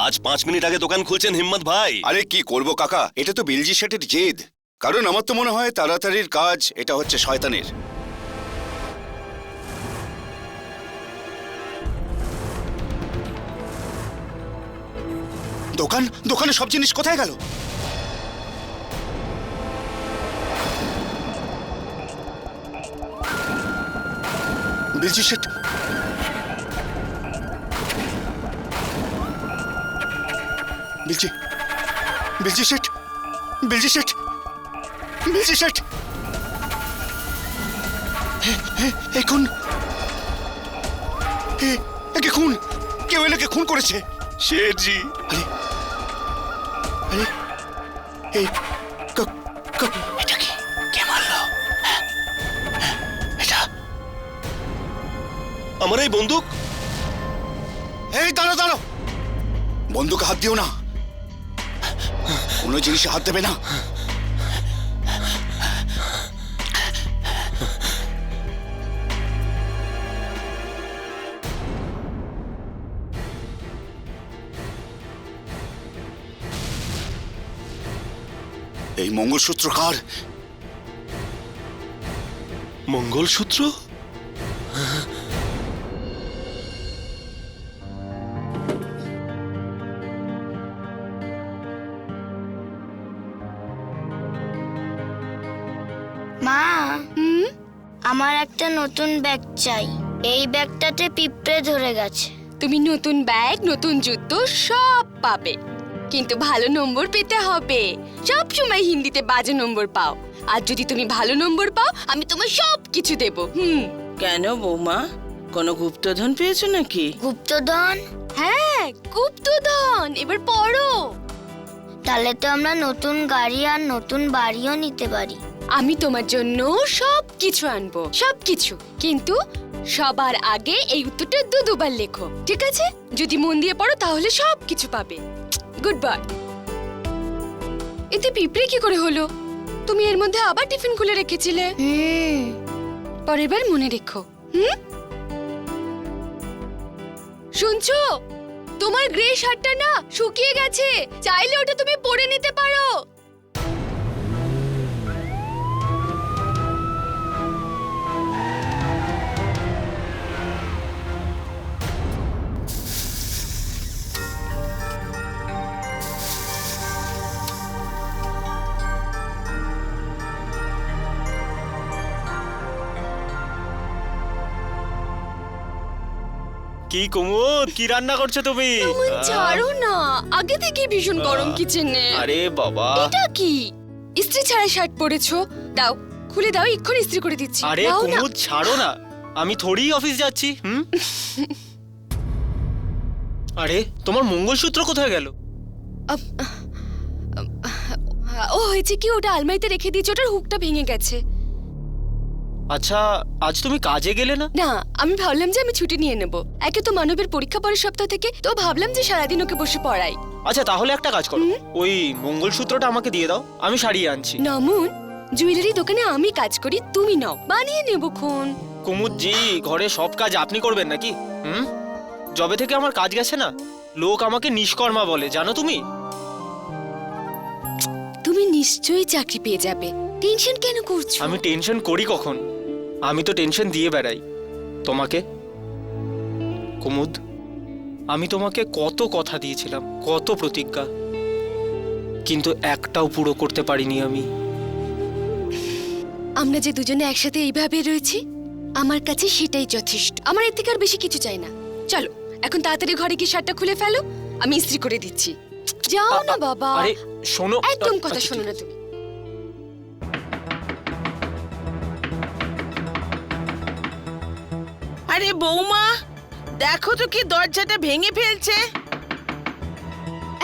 আজ 5 মিনিট আগে দোকান খুলছেন হিম্মত ভাই। আরে কি করব কাকা, এটা তো বিলজি শেঠের জেদ। কারণ আমার তো মনে হয় তাড়াতাড়ির কাজ এটা হচ্ছে শয়তানের। দোকানে সব জিনিস কোথায় গেল? বিলজি শেঠ, বিলজি শেঠ, বিলজি শেঠ, বিলজি শেঠ, এখন একে খুন, কেউ এলাকে খুন করেছে। শেঠজি, আরে আরে এই এটা কি, কে মারলো? এটা আমার এই বন্দুক। এই দাঁড়াও, বন্দুকে হাত দিও না, কোনো জিনিসে হাত দেবে না। এই মঙ্গলসূত্র কার? মঙ্গলসূত্র? মা, আমার একটা নতুন ব্যাগ চাই। এই ব্যাগটাতে পিঁপড়ে ধরে গেছে। তুমি নতুন ব্যাগ, নতুন জুতো সব পাবে, কিন্তু ভালো নম্বর পেতে হবে। সব সময় হিন্দিতে বাজে নম্বর পাও, আর যদি তুমি ভালো নম্বর পাও আমি তোমার সব কিছু দেব। কেন বৌমা, কোনো গুপ্তধন পেয়েছো নাকি? গুপ্তধন? হ্যাঁ, গুপ্তধন। এবার পড়ো। তাহলে তো আমরা নতুন গাড়ি আর নতুন বাড়িও নিতে পারি। আমি তোমার জন্য সব কিছু আনবো, সব কিছু, কিন্তু সবার আগে এই উত্তরটা দুবার লেখো, ঠিক আছে? যদি মন দিয়ে পড়ো তাহলে সব কিছু পাবে। Good bye. এতে পিঁপড়ে কি করে হলো? তুমি এর মধ্যে আবার টিফিন খুলে রেখেছিলে। পরের বার মনে রেখো। শুনছো? তোমার গ্রে শার্টটা না শুকিয়ে গেছে, চাইলে ওটা তুমি পরে নিতে পারো। কি কুমুদ, কি রান্না করছো তুমি? তুমি ছাড়ো না, আগে থেকে ভীষণ গরম কিচেনে। আরে বাবা, এটা কি ইস্ত্রি ছাড়া শার্ট পরেছো? দাও, খুলে দাও, এক্ষুনি ইস্ত্রি করে দিচ্ছি। আরে দাও না। কুমুদ ছাড়ো না, আমি থোড়ি অফিস যাচ্ছি। আরে তোমার মঙ্গলসূত্র কোথায় গেল? ও হয়েছে কি, ওটা আলমারিতে রেখে দিয়েছি, ওটার হুকটা ভেঙে গেছে। আচ্ছা, আজ তুমি কাজে গেলে না? না, আমি ভাবলাম যে আমি ছুটি নিয়ে নেব। একে তো মানবের পরীক্ষা পরের সপ্তাহ থেকে, তো ভাবলাম যে সারাদিন ওকে বসে পড়াই। আচ্ছা তাহলে একটা কাজ করো, ওই মঙ্গলসূত্রটা আমাকে দিয়ে দাও, আমি সারিয়ে আনছি। নামুন, জুয়েলারি দোকানে আমি কাজ করি, তুমি নাও, বানিয়ে নেবক্ষণ। কুমুদ জি, ঘরে সব কাজ আপনি করবেন নাকি? যবে থেকে আমার কাজ গেছে না, লোক আমাকে নিষ্কর্মা বলে, জানো তুমি? তুমি নিশ্চয়ই চাকরি পেয়ে যাবে, টেনশন কেন করছো? আমি টেনশন করি কখন? আমি তো টেনশন দিয়ে বেড়াই তোমাকে। কুমুদ, আমি তোমাকে কত কথা দিয়েছিলাম, কত প্রতিজ্ঞা, কিন্তু একটাও পুরো করতে পারিনি আমি। আমরা যে দুজনে একসাথে এইভাবে রয়েছি, আমার কাছে সেটাই যথেষ্ট। আমার এর থেকে আর বেশি কিছু চাই না। চলো এখন তাড়াতাড়ি ঘরে গিয়ে শার্টটা খুলে ফেলো, আমি ইস্ত্রি করে দিচ্ছি। যাও না বাবা। আরে শোনো, একদম কথা আচ্ছা, শোনো ঠিক না আছে। তুমি। আরে বৌমা, দেখো তো কি দরজাটা ভেঙে ফেলছে।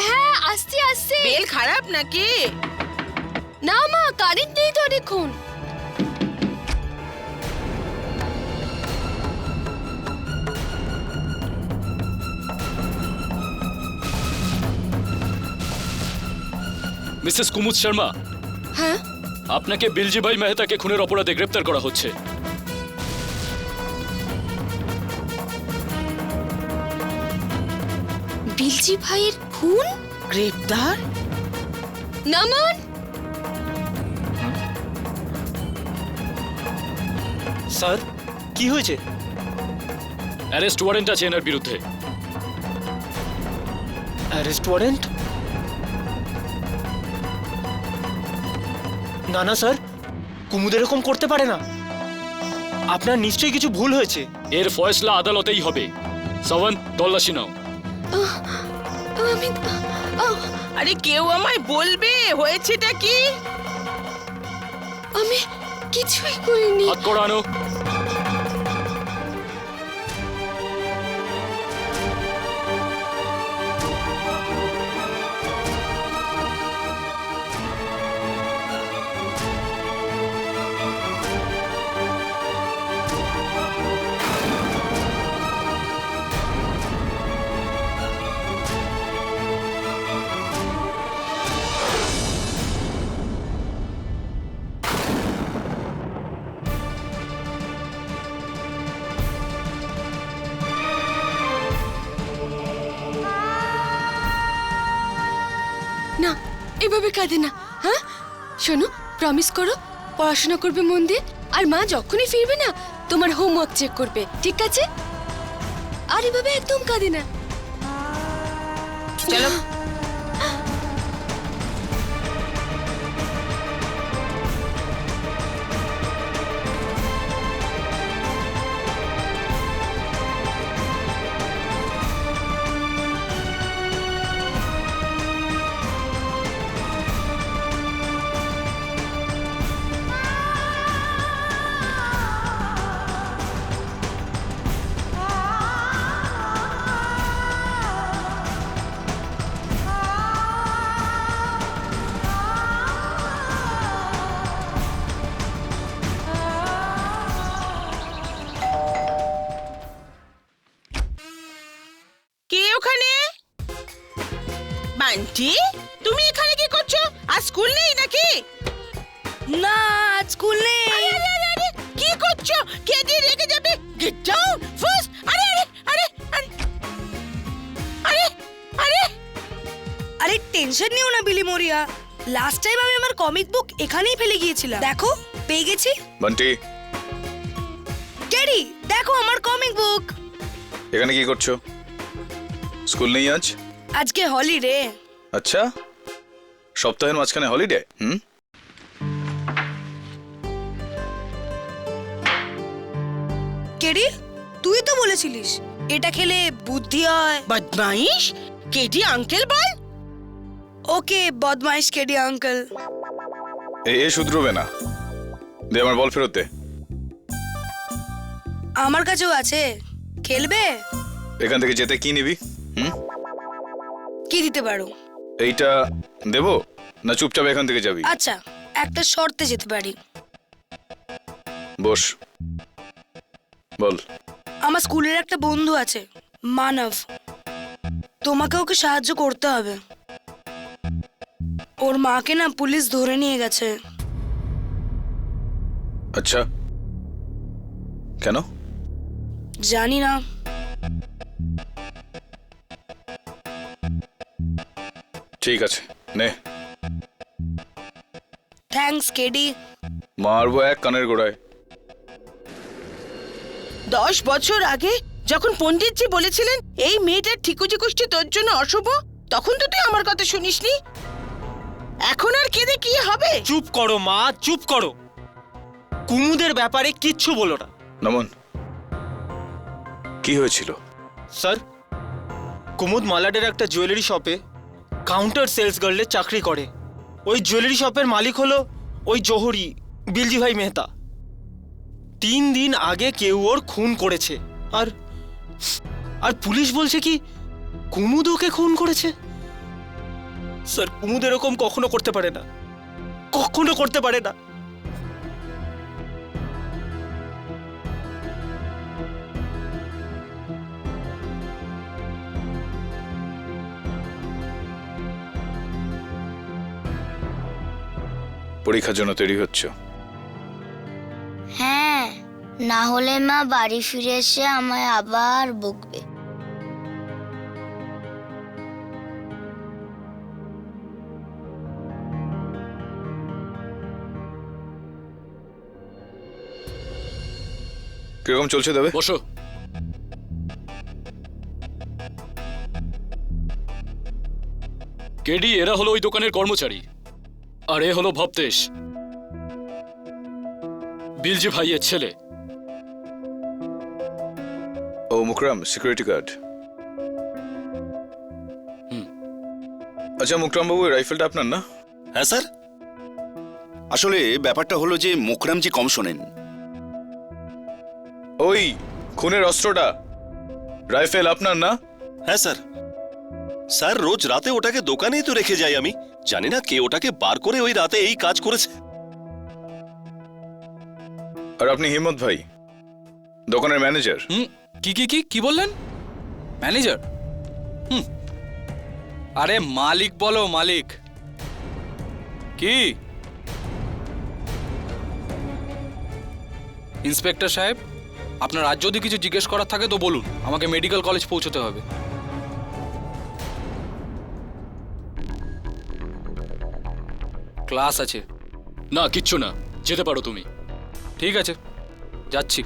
হ্যাঁ, আসছি আসছি। বেল খারাপ নাকি? না মা, কারেন্ট নেই তো অনেকক্ষণ। মিসেস কুমুদ শর্মা, হ্যাঁ, আপনাকে বিলজি ভাই মেহতাকে খুনের অপরাধে গ্রেফতার করা হচ্ছে। বিলজি ভাইয়ের খুন? গ্রেপ্তার? নামান! স্যার কি হয়েছে? অ্যারেস্ট ওয়ারেন্ট আছে এনার বিরুদ্ধে। Arrest warrant? না না স্যার, কুমুদ এরকম করতে পারে না। আপনার নিশ্চয়ই কিছু ভুল হয়েছে। এর ফয়সলা আদালতেই হবে। সাওয়ান, তল্লাশি নাও। আমি আরে কেউ আমায় বলবে হয়েছেটা কি? আমি কিছুই করিনি। হাত করা আনো। না, এভাবে কাঁদে না। হ্যাঁ, শোনো, প্রমিস করো পড়াশোনা করবে মন দিয়ে, আর মা যখনই ফিরবে না তোমার হোমওয়ার্ক চেক করবে, ঠিক আছে? আর এভাবে একদম কাঁদে না। চলো। কে ওখানে? বান্টি, তুমি এখানে কি করছো? আজ স্কুল নেই নাকি? না, আজ স্কুল নেই। আরে আরে আরে আরে, কি করছো? কে দিয়ে রেখে যাবে? Get down first. আরে আরে আরে আরে আরে আরে আরে টেনশন নিও না বিলি মরিয়া, লাস্ট টাইম আমি আমার কমিক বুক এখানেই ফেলে গিয়েছিলাম, দেখো পেয়ে গেছি। বান্টি, ক্যারি, দেখো আমার কমিক বুক। এখানে কি করছো? স্কুল নেই আজ? আজকে হলিডে। আচ্ছা, সপ্তাহের মাঝখানে হলিডে? ক্যারি, তুই তো বলেছিলিস এটা খেলে বুদ্ধি হয়। বদমাইশ, কেডি আঙ্কেল বল। ওকে বদমাইশ ক্যারি আঙ্কেল। এ শুধরবে না, দে আমার বল ফেরত দে। আমার কাছেও আছে, খেলবে? এখান থেকে যেতে কি নিবি? কি দিতে পারো? এইটা দেবো না চুপচাপ এখান থেকে যাবি? আচ্ছা, একটা শর্তে যেতে পারি। বস, বল। আমার স্কুলের একটা বন্ধু আছে, মানব। তোমাকে ওকে সাহায্য করতে হবে। ওর মাকে না পুলিশ ধরে নিয়ে গেছে। আচ্ছা, কেন? জানি না। ঠিক আছে, নে। Thanks KD. মারবো এক কানের গোড়ায়। 10 বছর আগে যখন পণ্ডিতজি বলেছিলেন এই মেয়েটার ঠিকুজি কুষ্টি তোর জন্য অশুভ, তখন তো তুই আমার কথা শুনিসনি। এখন আর কেঁদে কি হবে? চুপ করো মা, চুপ করো। কুমুদের ব্যাপারে কিচ্ছু বলো না। নমন, কি হয়েছিল? স্যার, কুমুদ মালাডের একটা জুয়েলারি শপে কাউন্টার সেলস গার্লের চাকরি করে। ওই জুয়েলারি শপের মালিক হলো ওই জোহরি, বিলজি ভাই মেহতা। 3 দিন আগে কেউ ওর খুন করেছে, আর আর পুলিশ বলছে কি কুমুদ ওকে খুন করেছে। স্যার, কুমুদ এরকম কখনো করতে পারে না, কখনো করতে পারে না। পরীক্ষার জন্য তৈরি হচ্ছ? হ্যাঁ, না হলে মা বাড়ি ফিরে এসে আমায় আবার বকবে। কিরকম চলছে তবে? বসো। কেডি এরা হলো ওই দোকানের কর্মচারী, আর এ হলো ভবতেশ, বিলজি ভাইয়ের ছেলে। ও মুকরাম, সিকিউরিটি গার্ড। আচ্ছা মুকরাম বাবু, এই রাইফেলটা আপনার না? হ্যাঁ স্যার। আসলে ব্যাপারটা হলো যে মোকরামজি কম শোনেন। ওই খুনের অস্ত্রটা, রাইফেল আপনার না? হ্যাঁ স্যার। স্যার রোজ রাতে ওটাকে দোকানেই তো রেখে যাই আমি, জানি না কে ওটাকে বার করে ওই রাতে এই কাজ করেছে। আর আপনি হিম্মত ভাই, দোকানের ম্যানেজার। কি কি কি কি বললেন? ম্যানেজার? আরে মালিক বলো, মালিক। কি ইন্সপেক্টর সাহেব, আপনার আজ যদি কিছু জিজ্ঞেস করার থাকে তো বলুন, আমাকে মেডিকেল কলেজ পৌঁছতে হবে। ক্লাস আছে। না কিচ্ছু না, যেতে পারো তুমি। ঠিক আছে, যাচ্ছি।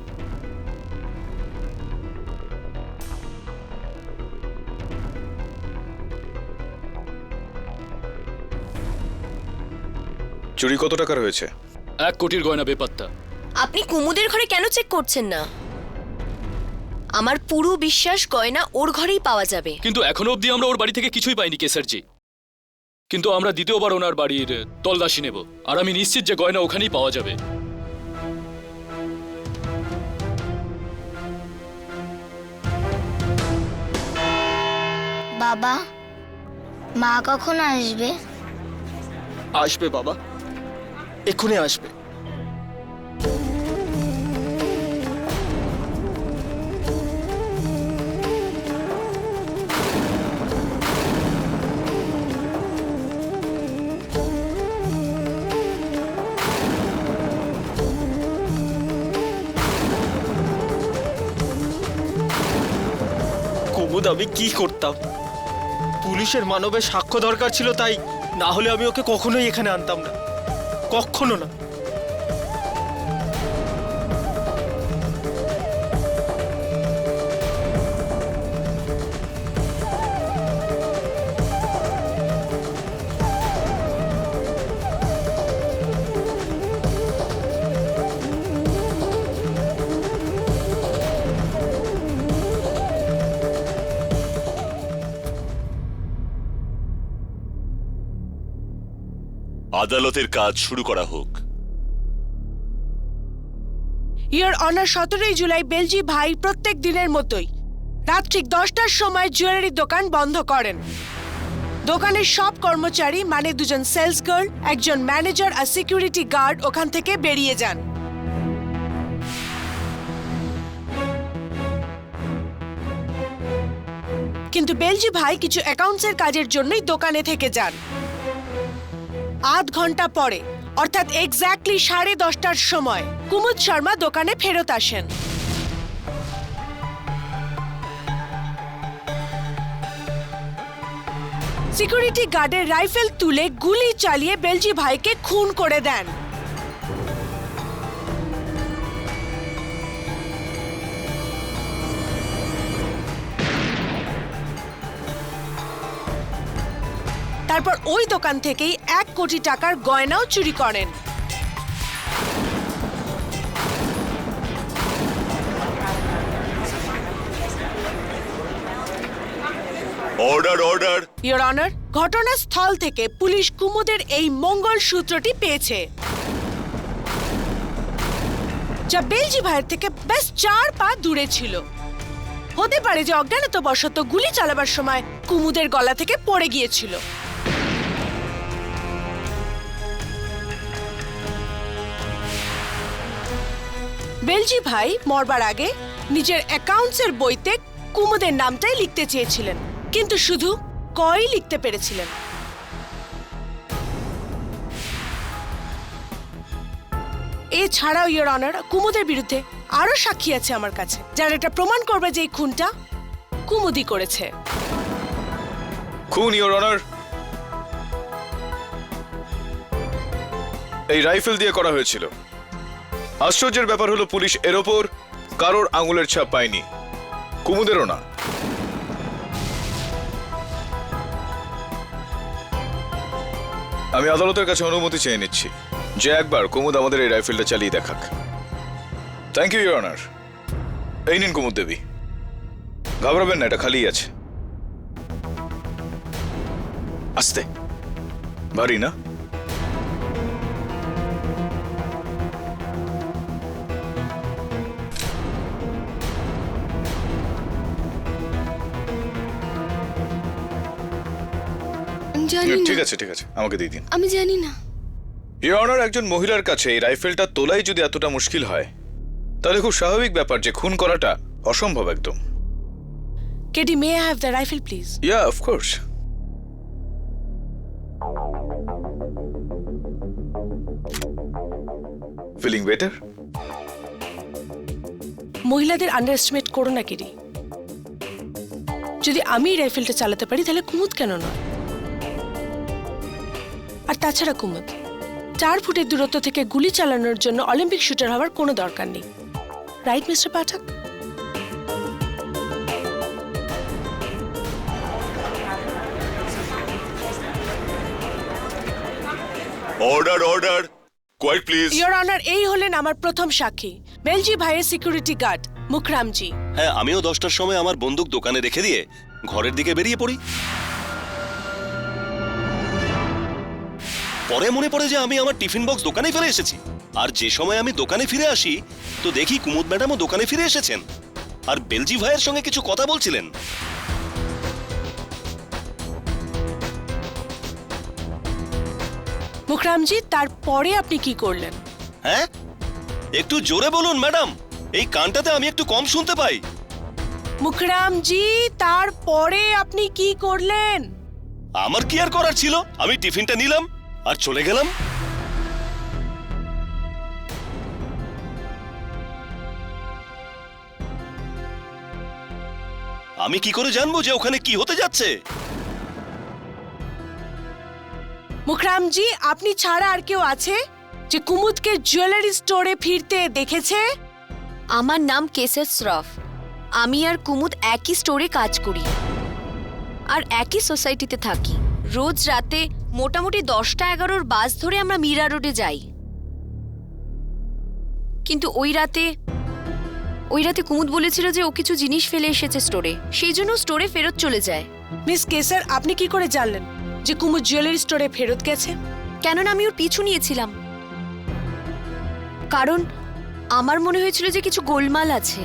চুরি কত টাকার হয়েছে? 1 কোটির গয়না বেপাত্তা। আপনি কুমুদের ঘরে কেন চেক করছেন না? আমার পুরো বিশ্বাস গয়না ওর ঘরেই পাওয়া যাবে। কিন্তু এখনো অবধি আমরা ওর বাড়ি থেকে কিছুই পাইনি কেসারজি। কিন্তু আমরা দ্বিতীয়বার ওনার বাড়ির তল্লাশি নেব, আর আমি নিশ্চিত যে গয়না ওখানেই পাওয়া যাবে। বাবা, মা কখন আসবে? আসবে বাবা, এক্ষুনি আসবে। কুমুদ, আমি কি করতাম? পুলিশের মানবের সাক্ষ্য দরকার ছিল, তাই না হলে আমি ওকে কখনোই এখানে আনতাম না, কখনো না। আদালতের কাজ শুরু করা হোক। ইয়োর অনার 17 জুলাই বেলজি ভাই প্রত্যেক দিনের মতোই রাত ঠিক 10টার সময় জুয়েলারি দোকান বন্ধ করেন। দোকানের সব কর্মচারী মানে 2জন সেলস গার্ল, একজন ম্যানেজার আর সিকিউরিটি গার্ড ওখান থেকে বেরিয়ে যান। কিন্তু বেলজি ভাই কিছু অ্যাকাউন্টসের কাজের জন্যই দোকানে থেকে যান। আধ ঘন্টা পরে, অর্থাৎ এক্স্যাক্টলি 10:30টার সময় কুমুদ শর্মা দোকানে ফেরত আসেন। সিকিউরিটি গার্ডের রাইফেল তুলে গুলি চালিয়ে বেলজি ভাইকে খুন করে দেন। তারপর ওই দোকান থেকেই 1 কোটি টাকার গয়নাও চুরি করেন। Order order. ইয়োর অনার, ঘটনাস্থল থেকে পুলিশ কুমুদের এই মঙ্গলসূত্রটি পেয়েছে, যা বেলজি ভাইয়ের থেকে বেশ 4 পা দূরে ছিল। হতে পারে যে অজ্ঞানতাবশত গুলি চালাবার সময় কুমুদের গলা থেকে পড়ে গিয়েছিল। বেলজি ভাই মরবার আগে নিজের অ্যাকাউন্টসের বইতে কুমুদের নামটাই লিখতে চেয়েছিলেন, কিন্তু শুধু কই লিখতে পেরেছিলেন। এছাড়াও ইয়োর অনার, কুমুদের বিরুদ্ধে আরো সাক্ষী আছে আমার কাছে, যারা এটা প্রমাণ করবে যে এই খুনটা কুমুদই করেছে। খুন ইওর অনার এই রাইফেল দিয়ে করা হয়েছিল। আশ্চর্যের ব্যাপার হলো পুলিশ এর ওপর কারোর আঙুলের ছাপ পায়নি, কুমুদেরও না। আমি আদালতের কাছে অনুমতি চেয়ে নিচ্ছি যে একবার কুমুদ আমাদের এই রাইফেলটা চালিয়ে দেখাক। Thank you your honour. এই নিন কুমুদ দেবী, ঘাবড়াবেন না, এটা খালি আছে। আস্তে, ভারী না? জানি না, ঠিক আছে ঠিক আছে, আমাকে দিয়ে দিন। আমি জানি না। ইওর অনার, একজন মহিলার কাছে এই রাইফেলটা তোলাই যদি এতটা মুশকিল হয়, তাহলে খুব স্বাভাবিক ব্যাপার যে খুন করাটা অসম্ভব একদম। KD, may I have the rifle please? Yeah, of course. Feeling better? মহিলাদের আন্ডার এস্টিমেট করো না কেডি। যদি আমি এই রাইফেলটা চালাতে পারি তাহলে কুমুদ কেন নয়? আর তাছাড়া কুমুদ 4 ফুটের দূরত্ব থেকে গুলি চালানোর জন্য অলিম্পিক শুটার হওয়ার কোনো দরকার নেই, right mister Pathak? Order order, quite please. Your honour, এই হলেন আমার প্রথম সাক্ষী, বেলজি ভাইয়ের সিকিউরিটি গার্ড মুখরামজি। হ্যাঁ, আমিও 10টার সময় আমার বন্দুক দোকানে রেখে দিয়ে ঘরের দিকে বেরিয়ে পড়ি। পরে মনে পড়ে যে আমি আমার টিফিন বক্স দোকানে ফেলে এসেছি। আর যে সময় আমি দোকানে ফিরে আসি তো দেখি কুমুদ ম্যাডামও দোকানে ফিরে এসেছেন আর বেলজি ভাইয়ের সঙ্গে কিছু কথা বলছিলেন। মুখরামজি, তারপরে আপনি কি করলেন? হ্যাঁ, একটু জোরে বলুন ম্যাডাম, এই কানটাতে আমি একটু কম শুনতে পাই। মুখরামজি, তারপরে আপনি কি করলেন? আমার কি আর করার ছিল, আমি টিফিনটা নিলাম আর চলে গেলাম। আমি কি করে জানবো যে ওখানে কি হতে যাচ্ছে? মুখরামজি, আপনি ছাড়া আর কেউ আছে যে কুমুদকে জুয়েলারি স্টোরে ফিরতে দেখেছে? আমার নাম কেসার শ্রফ। আমি আর কুমুদ একই স্টোরে কাজ করি আর একই সোসাইটিতে থাকি। রোজ রাতে মোটামুটি 10টা-11র বাস ধরে আমরা মীরা রোডে যাই। কিন্তু ওই রাতে কুমুদ বলেছিল যে ও কিছু জিনিস ফেলে এসেছে স্টোরে, সেই জন্য স্টোরে ফেরত চলে যায়। মিস কেসার, আপনি কি করে জানলেন যে কুমুদ জুয়েলারি স্টোরে ফেরত গেছে? কেননা আমি ওর পিছু নিয়েছিলাম, কারণ আমার মনে হয়েছিল যে কিছু গোলমাল আছে,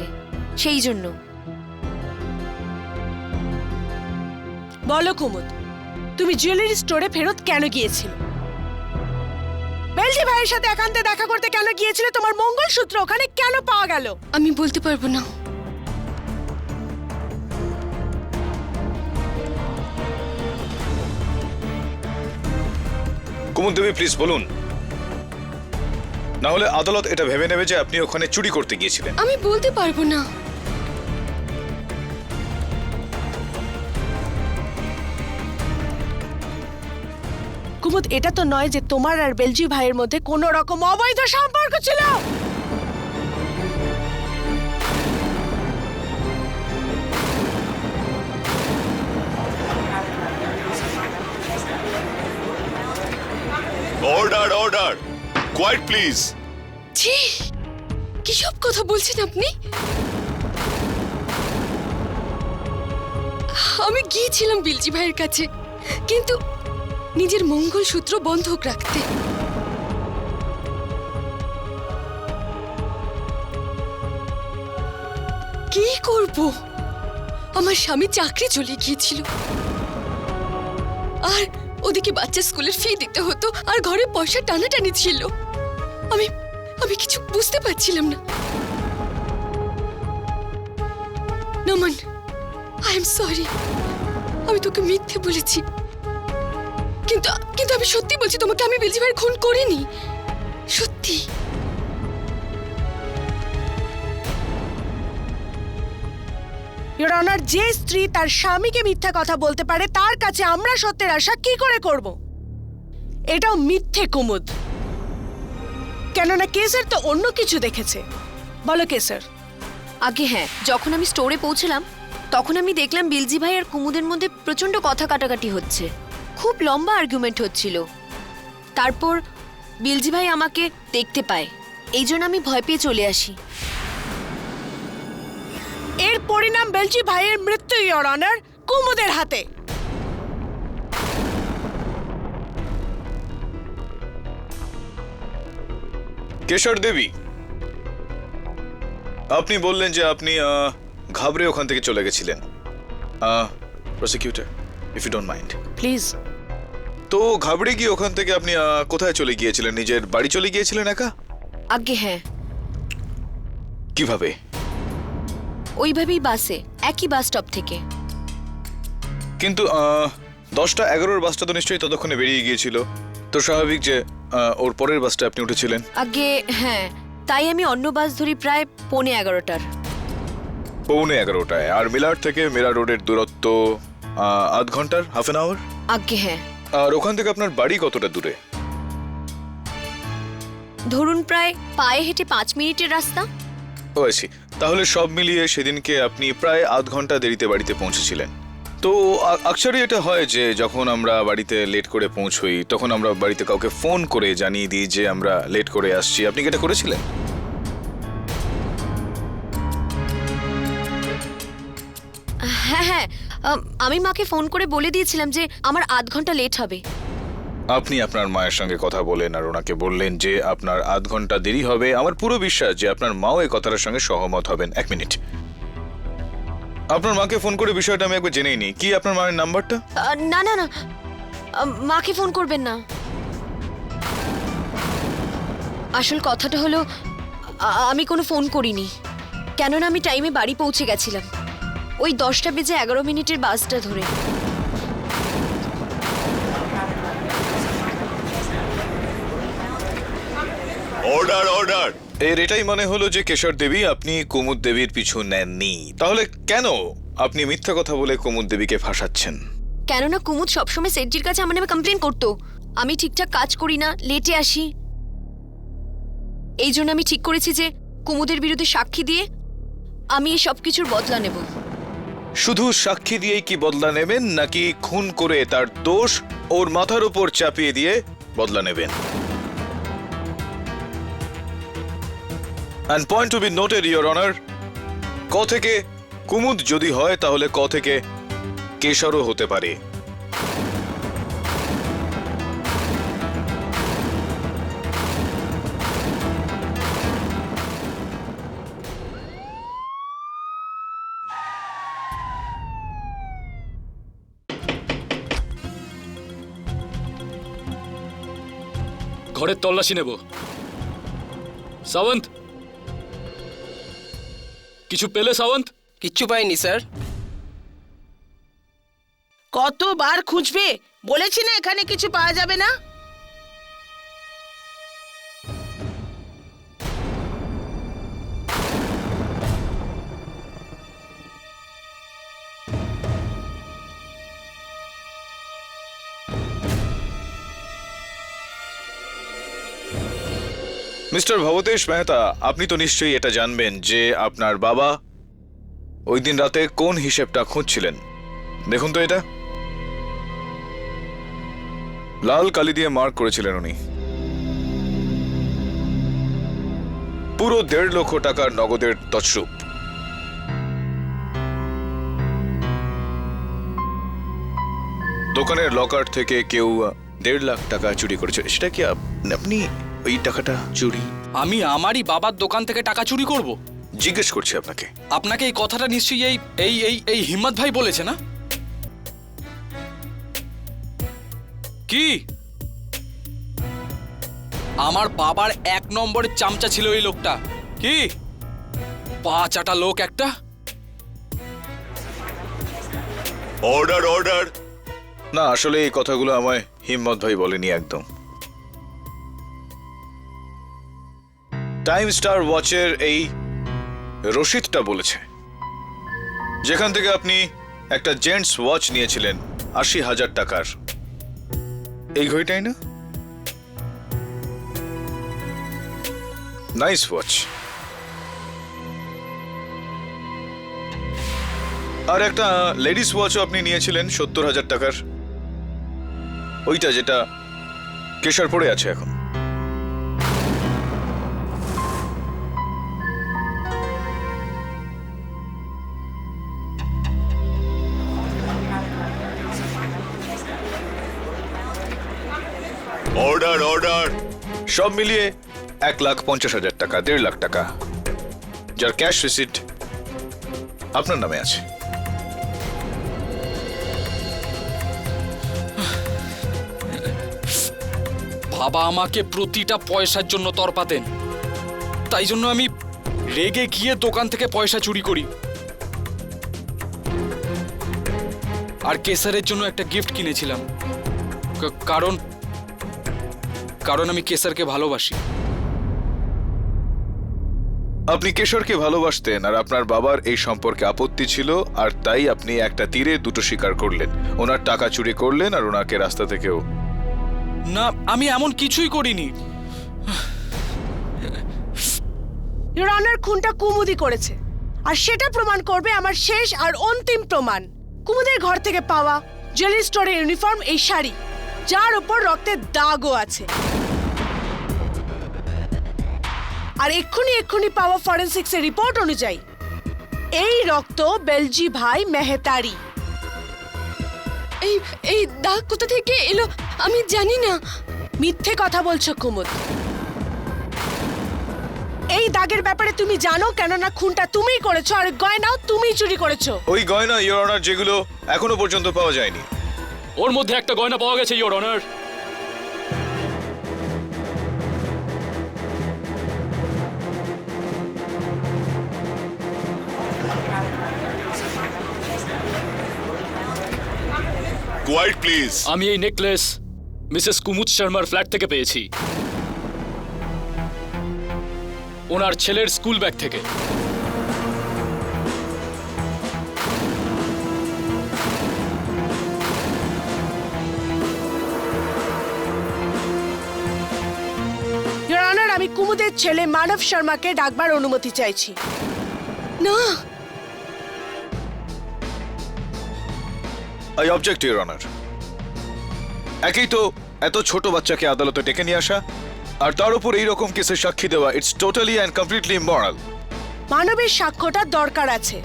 সেই জন্য। বলো কুমুদ, তুমি জুয়েলারি স্টোরে ফেরত কেন গিয়েছিল? বেলজি ভাইয়ের সাথে একান্তে দেখা করতে কেন গিয়েছিলে? তোমার মঙ্গলসূত্র ওখানে কেন পাওয়া গেল? আমি বলতে পারবো না। কুমুদ দেবী, প্লিজ বলুন, না হলে আদালত এটা ভেবে নেবে যে আপনি ওখানে চুরি করতে গিয়েছিলেন। আমি বলতে পারবো না। কুমুদ, এটা তো নয় যে তোমার আর বেলজি ভাইয়ের মধ্যে কোনো রকম অবৈধ সম্পর্ক ছিল? Order order, quite please. ছি, কি সব কথা বলছেন আপনি? আমি গিয়েছিলাম বেলজি ভাইয়ের কাছে, কিন্তু নিজের মঙ্গলসূত্র বন্ধক রাখতে। কি করব? আমার স্বামী চাকরি চলে গিয়েছিল আর ওদিকে বাচ্চা স্কুলের ফি দিতে হতো আর ঘরে পয়সা টানাটানি ছিল। আমি কিছু বুঝতে পারছিলাম না। নমন, আই এম সরি, আমি তোকে মিথ্যে বলেছি, কিন্তু আমি সত্যি বলছি তোমাকে, আমি বেলজি ভাইয়ের খুন করিনি, সত্যি। ইওর অনার, যে স্ত্রী তার স্বামীকে মিথ্যা কথা বলতে পারে তার কাছে আমরা সত্যের আশা কি করে করব? এটাও মিথ্যে কুমুদ। কেননা কেসার তো অন্য কিছু দেখেছে। বলো কেসার। আগে হ্যাঁ, যখন আমি স্টোরে পৌঁছলাম তখন আমি দেখলাম বিলজি ভাই আর কুমুদের মধ্যে প্রচন্ড কথা কাটাকাটি হচ্ছে, খুব লম্বা আর্গুমেন্ট হচ্ছিল। তারপর বিলজি ভাই আমাকে দেখতে পায়, এই জন্য আমি ভয় পেয়ে চলে আসি। এর পরিণাম বেলজি ভাইয়ের মৃত্যু, ইওর অনার, কুমুদের হাতে। কেশর দেবী, আপনি বললেন যে আপনি ঘাবড়ে ওখান থেকে চলে গেছিলেন। Prosecutor, if you don't mind. Please. তো ঘাবড়ে গিয়ে ওখান থেকে আপনি কোথায় চলে গিয়েছিলেন? নিজের বাড়ি চলে গিয়েছিলেন একা? আগে হ্যাঁ, কিভাবে? ওইভাবেই বাসে, একই বাস স্টপ থেকে। কিন্তু 10টা-11 বাসটা তো নিশ্চয়ই ততক্ষণে বেরিয়ে গিয়েছিল, তো স্বাভাবিক যে ওর পরের বাসটা আপনি উঠেছিলেন। আগে হ্যাঁ, তাই আমি অন্য বাস ধরি প্রায় 11:15। 11:15টায়। আর মিলার থেকে মিরা রোডের দূরত্ব আধ ঘন্টার, হাফ অ্যান আওয়ার। আগে হ্যাঁ। আর ওখান থেকে আপনার বাড়ি কতটা দূরে? ধরুন প্রায় পায়ে হেঁটে 5 মিনিটের রাস্তা। ও আছি। তাহলে সব মিলিয়ে সেদিনকে আপনি প্রায় আধ ঘন্টা দেরিতে বাড়িতে পৌঁছেছিলেন। তো আকসারই এটা হয় যে যখন আমরা বাড়িতে লেট করে পৌঁছই তখন আমরা বাড়িতে কাউকে ফোন করে জানিয়ে দিই যে আমরা লেট করে আসছি। আপনি কি এটা করেছিলেন? হ্যাঁ হ্যাঁ, আমি মাকে ফোন করে বলে দিয়েছিলাম যে আমার আধ ঘন্টা লেট হবে। আপনি আপনার মায়ের সঙ্গে কথা বলেন আর ওনাকে বললেন যে আপনার আধ ঘন্টা দেরি হবে। আমার পুরো বিশ্বাস যে আপনার মাও এই কথাটার সঙ্গে সহমত হবেন। 1 মিনিট, আপনার মাকে ফোন করে বিষয়টা আমি একবার জেনেই নি। কি আপনার মায়ের নাম্বারটা? না না না, মাকে ফোন করবেন না। আসল কথাটা হলো আমি কোনো ফোন করিনি, কেননা আমি টাইমে বাড়ি পৌঁছে গেছিলাম ওই 10:11 বাসটা ধরে। Order order. এর এটাই মানে হলো যে কেশর দেবী আপনি কুমুদ দেবীর পিছু নেননি। তাহলে কেন আপনি মিথ্যা কথা বলে কুমুদ দেবীকে ফাঁসাচ্ছেন? কেননা কুমুদ সবসময় সেটজির কাছে আমার নামে কমপ্লেন করতো, আমি ঠিকঠাক কাজ করি না, লেটে আসি। এই জন্য আমি ঠিক করেছি যে কুমুদের বিরুদ্ধে সাক্ষী দিয়ে আমি এই সব কিছুর বদলা নেব। শুধু সাক্ষী দিয়েই কি বদলা নেবেন, নাকি খুন করে তার দোষ ওর মাথার উপর চাপিয়ে দিয়ে বদলা নেবেন? And point to be noted, Your Honor, ক থেকে কুমুদ যদি হয় তাহলে ক থেকে কেশরও হতে পারে। ঘরের তল্লাশি নেব। সাওয়ন্ত, কিছু পেলে সাওয়ন্ত? কিচ্ছু পাইনি স্যার। কতবার খুঁজবে, বলেছি না এখানে কিছু পাওয়া যাবে না। মিস্টার ভবতেশ মেহতা, আপনি তো নিশ্চয়ই এটা জানবেন যে আপনার বাবা ওই দিন রাতে কোন হিসেবটা খুঁজছিলেন। দেখুন তো, এটা লাল কালি দিয়ে মার্ক করেছিলেন উনি। পুরো 1.5 লক্ষ টাকার নগদের তছরূপ। দোকানের লকার থেকে কেউ 1.5 লাখ টাকা চুরি করেছে। সেটা কি আপনি ওই টাকাটা চুরি? আমি আমারই বাবার দোকান থেকে টাকা চুরি করব? জিজ্ঞেস করছি আপনাকে। আপনাকে এই কথাটা নিশ্চয়ই এই এই এই এই হিম্মত ভাই বলেছে না? কি আমার বাবার 1 নম্বরের চামচা ছিল এই লোকটা? কি পা চাটা লোক একটা। Order order. না, আসলে এই কথাগুলো আমায় হিম্মত ভাই বলেনি একদম। টাইম স্টার ওয়াচের এই রসিদটা বলেছে, যেখান থেকে আপনি একটা জেন্টস ওয়াচ নিয়েছিলেন 80,000 টাকার। এই ঘড়িটাই না? Nice watch. আর একটা লেডিস ওয়াচও আপনি নিয়েছিলেন 70,000 টাকার, ওইটা যেটা কেশর পড়ে আছে এখন। Order order. সব মিলিয়ে 1,50,000 টাকা, 1.5 লাখ টাকা, যার ক্যাশ রিসিট আপনার নামে আছে। বাবা আমাকে প্রতিটা পয়সার জন্য তরপাতেন, তাই জন্য আমি রেগে গিয়ে দোকান থেকে পয়সা চুরি করি আর কেসারের জন্য একটা গিফট কিনেছিলাম, কারণ কারণ আমি কেসারকে ভালোবাসি। আপনি কেশরকে ভালোবাসতেন আর আপনার বাবার এই সম্পর্কে আপত্তি ছিল, আর তাই আপনি একটা তীরে দুটো শিকার করলেন। ওনার টাকা চুরি করলেন আর ওনাকে রাস্তা থেকেও। না, আমি এমন কিছুই করিনি। ইওর অনার, খুনটা কুমুদই করেছে, আর সেটা প্রমাণ করবে আমার শেষ আর অন্তিম প্রমাণ। কুমুদের ঘর থেকে পাওয়া জুয়েলারি স্টোরের ইউনিফর্ম, এই শাড়ি, যার উপর রক্তের দাগও আছে। আর এক্ষুনি পাওয়া ফরেনসিক্স এর রিপোর্ট অনুযায়ী এই রক্ত বেলজি ভাই মেহতারি। এই দাগ কোথা থেকে এলো আমি জানি না। মিথ্যে কথা বলছো কুমুদ। এই দাগের ব্যাপারে তুমি জানো, কেননা খুনটা তুমিই করেছো আর গয়নাও তুমিই চুরি করেছো। ওই গয়না ইওর অনার যেগুলো এখনো পর্যন্ত পাওয়া যায়নি। ওর মধ্যে একটা গয়না পাওয়া গেছে, ইওর অনার। Quite please. আমি এই নেকলেস মিসেস কুমুদ শর্মার ফ্ল্যাট থেকে পেয়েছি, ওনার ছেলের স্কুল ব্যাগ থেকে। ইওর অনার, আমি কুমুদের ছেলে মানব শর্মাকে ডাকবার অনুমতি চাইছি। না, আই অবজেক্ট ইওর অনার। একই তো এত ছোট বাচ্চাকে আদালতে ডেকে নিয়ে আসা, আর তার উপর এইরকম কেসে সাক্ষী দেওয়া, ইটস টোটালি অ্যান্ড কমপ্লিটলি ইমমরাল। মানবের সাক্ষ্যটা দরকার আছে,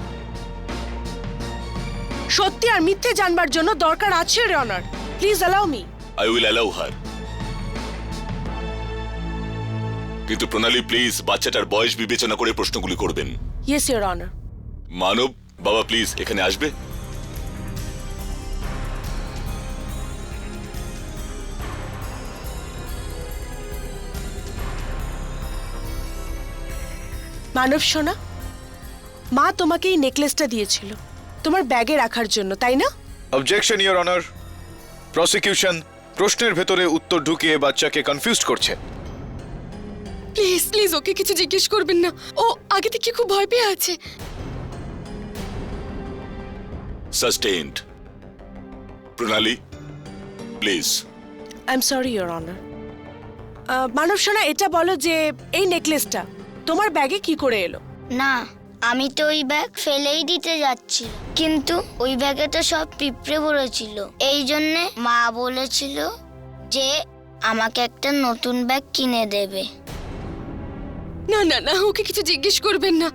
সত্যি আর মিথ্যে জানবার জন্য দরকার আছে your honour. Please allow me. I will allow হার। কিন্তু প্রণালী প্লিজ বাচ্চাটার বয়স বিবেচনা করে প্রশ্নগুলি করবেন। Yes your honour. মানব বাবা প্লিজ এখানে আসবে। মানব সোনা, মা তোমাকে এই নেকলেসটা দিয়েছিল তোমার ব্যাগে রাখার জন্য, তাই না? Objection your honour. প্রসিকিউশন প্রশ্নের ভেতরে উত্তর ঢুকিয়ে বাচ্চাকে কনফিউজ করছে। প্লিজ প্লিজ ওকে কিছু জিজ্ঞেস করবেন না, ও আগে থেকে খুব ভয় পেয়ে আছে। Sustained. Pranali please. I am sorry your honour. মানব সোনা, এটা বলো যে এই নেকলেসটা তোমার ব্যাগে কি করে এলো? না, আমি তো ওই ব্যাগ ফেলেই দিতে যাচ্ছি, কিন্তু ওই ব্যাগে তো সব পিঁপড়ে পড়েছিল। এই জন্যে মা বলেছিল যে আমাকে একটা নতুন ব্যাগ কিনে দেবে। না না না, ওকে কিছু জিজ্ঞেস করবেন না।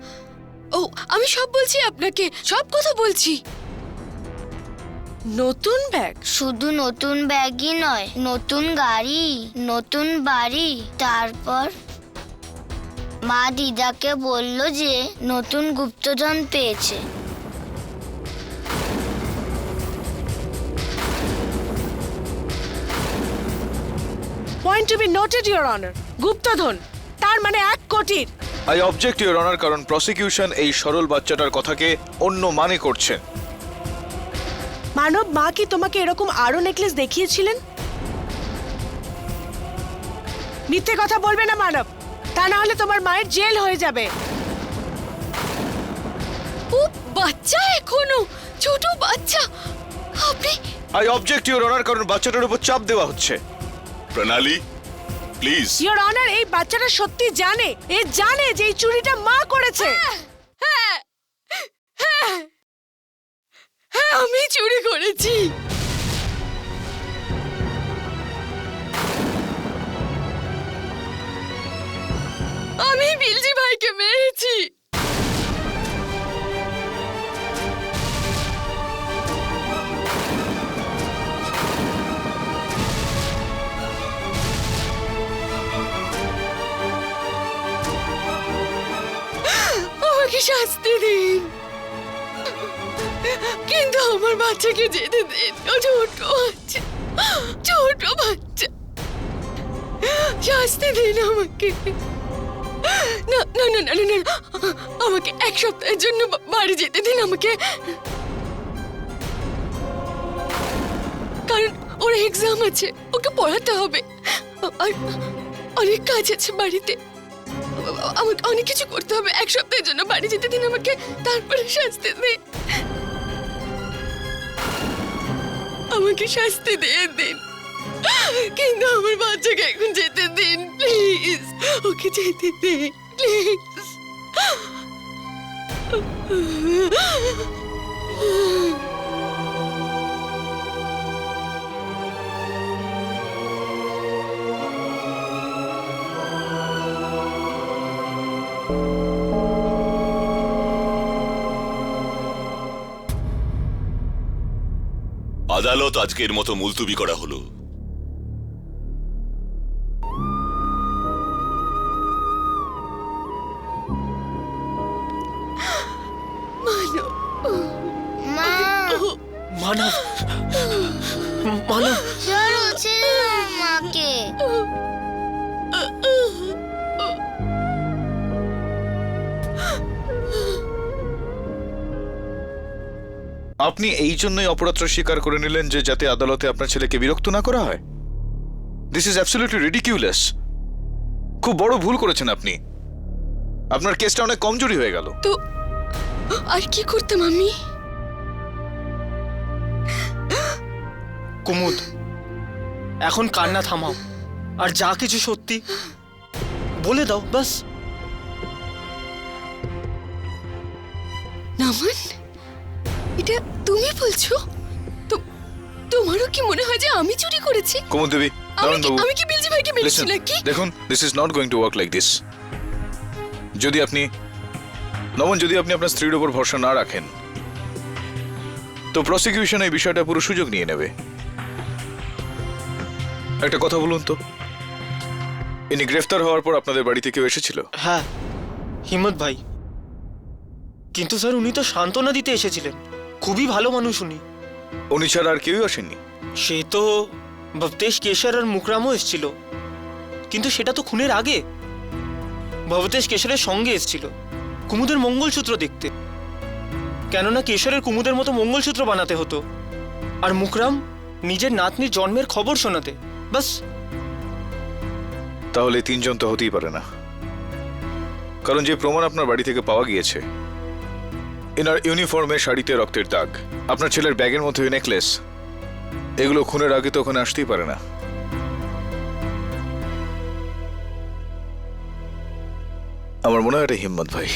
ও আমি সব বলছি আপনাকে, সব কথা বলছি। নতুন ব্যাগ? শুধু নতুন ব্যাগই নয়, নতুন গাড়ি, নতুন বাড়ি। তারপর মা দিদাকে বলল যে নতুন গুপ্তধন পেয়েছে। Point to be noted your honour. গুপ্তধন, তার মানে 1 কোটির। আই অবজেক্ট ইওর অনার, কারণ প্রসিকিউশন এই সরল বাচ্চাটার কথাকে অন্য মানে করছে। মানব, মা কি তোমাকে এরকম আরো নেকলেস দেখিয়েছিলেন? মিথ্যে কথা বলবে না মানব, তা না হলে তোমার মায়ের জেল হয়ে যাবে। ও বাচ্চা, এখনো ছোট বাচ্চা। আপনি আই অবজেক্ট ইওর অনার, কারণ বাচ্চাটার উপর চাপ দেওয়া হচ্ছে। প্রণালী প্লিজ। ইওর অনার, এই বাচ্চাটা সত্যি জানে, জানে যে এই চুরিটা মা করেছে। হ্যাঁ আমি চুরি করেছি। আমি বিলজি ভাইকে মেরেছি। আমাকে শাস্তি দিন, কিন্তু আমার বাচ্চাকে যেতে দিন। ও ছোট বাচ্চা, ছোট বাচ্চা, শাস্তি দিন আমাকে। না না না না না, আমাকে এক সপ্তাহের জন্য বাড়ি যেতে দিন আমাকে, কারণ ওর এক্সাম আছে, ওকে পড়াতে হবে, আর অনেক কাজ আছে বাড়িতে, আমাকে অনেক কিছু করতে হবে। এক সপ্তাহের জন্য বাড়ি যেতে দিন আমাকে, তারপরে শাস্তি দিন, আমাকে শাস্তি দিয়ে দিন, কিন্তু আমার বাচ্চাকে এখন যেতে দিন প্লিজ, ওকে যেতে দিন প্লিজ। আদালত আজকের মতো মুলতুবি করা হলো। মা, মানব, মানব, চলো ছেড়ে দাও মাকে। আপনি এই জন্যই অপরাধটা স্বীকার করে নিলেন যে যাতে আদালতে আপনার ছেলেকে বিরক্ত না করা হয়? This is absolutely ridiculous. খুব বড় ভুল করেছেন আপনি। আপনার কেসটা অনেক কমজোরি হয়ে গেল। তো আর কি করতাম আমি? কুমুদ, এখন কান্না থামাও, আর যা কিছু সত্যি বলে দাও বাস। নামান, এটা তুমি বলছো? তোমারও কি মনে হয় যে আমি চুরি করেছি? কুমুদ দেবী, আমি কি বিলজি ভাইকে মেরেছি নাকি? দেখুন, this is not going to work like this. যদি আপনি আপনার স্ত্রীর উপর ভরসা না রাখেন, তো প্রসিকিউশন এই বিষয়টা পুরো সুযোগ নিয়ে নেবে। একটা কথা বলুন তো, ইনি গ্রেফতার হওয়ার পর আপনাদের বাড়িতে কেউ এসেছিল? হ্যাঁ, হিম্মত ভাই। কিন্তু স্যার, উনি তো সান্ত্বনা দিতে এসেছিলেন। খুবই ভালো মানুষ উনি। উনি ছাড়া আর কেউই আসেননি? সে তো ভবতেশ কেশর আর মুকরামও এসেছিল, কিন্তু সেটা তো খুনের আগে। ভবতেশ কেশরের সঙ্গে এসেছিল কুমুদের মঙ্গলসূত্র দেখতে, কেননা কেশরের কুমুদের মতো মঙ্গলসূত্র বানাতে হতো, আর মুকরাম নিজের নাতনির জন্মের খবর শোনাতে। বাস। তাহলে তিনজন তো হতেই পারে না, কারণ যে প্রমাণ আপনার বাড়ি থেকে পাওয়া গিয়েছে, এনার ইউনিফর্মে শাড়িতে রক্তের দাগ, আপনার ছেলের ব্যাগের মধ্যে নেকলেস, এগুলো খুনের আগে তো ওখানে আসতেই পারে না। আমার মনে হয় এটা হিম্মত ভাই।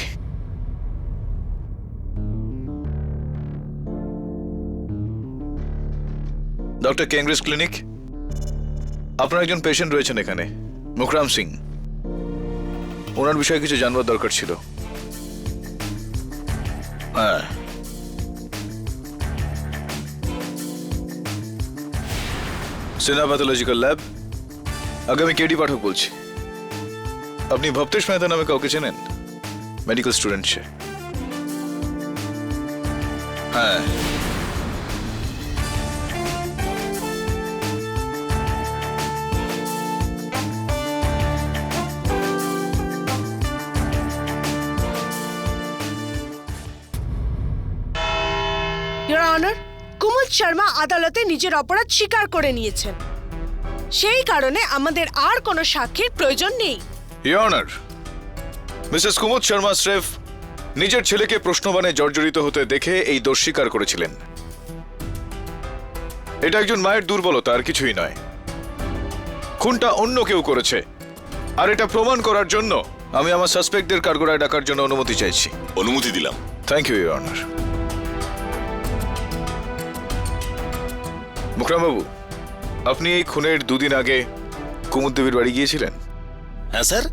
ডক্টর কেংগ্রেস ক্লিনিক, আপনার একজন পেশেন্ট রয়েছেন এখানে, মুকরাম সিং। ওনার বিষয়ে কিছু জানবার দরকার ছিল। হ্যাঁ, সিনহা প্যাথোলজিক্যাল ল্যাব। আগামী কেডি পাঠক বলছি। আপনি ভবতেশ মেহতা নামে কাউকে চেনেন? মেডিকেল স্টুডেন্ট সে। হ্যাঁ, ইওর অনার, কুমুদ শর্মা আদালতে নিজের অপরাধ স্বীকার করে নিয়েছেন। সেই কারণে আমাদের আর কোনো সাক্ষীর প্রয়োজন নেই। ইওর অনার, মিসেস কুমুদ শর্মা স্রেফ নিজের ছেলেকে প্রশ্নবাণে জর্জরিত হতে দেখে এই দোষ স্বীকার করেছিলেন। এটা একজন মায়ের দুর্বলতা, আর কিছুই নয়। খুনটা অন্য কেউ করেছে, আর এটা প্রমাণ করার জন্য আমি আমার সাসপেক্টদের কাঠগড়ায় ডাকার জন্য অনুমতি চাইছি। অনুমতি দিলাম। Thank you, your honour. Mukhram babu, আপনি এই খুনের 2 দিন আগে কুমুদ দেবীর বাড়ি গিয়েছিলেন? হ্যাঁ স্যার।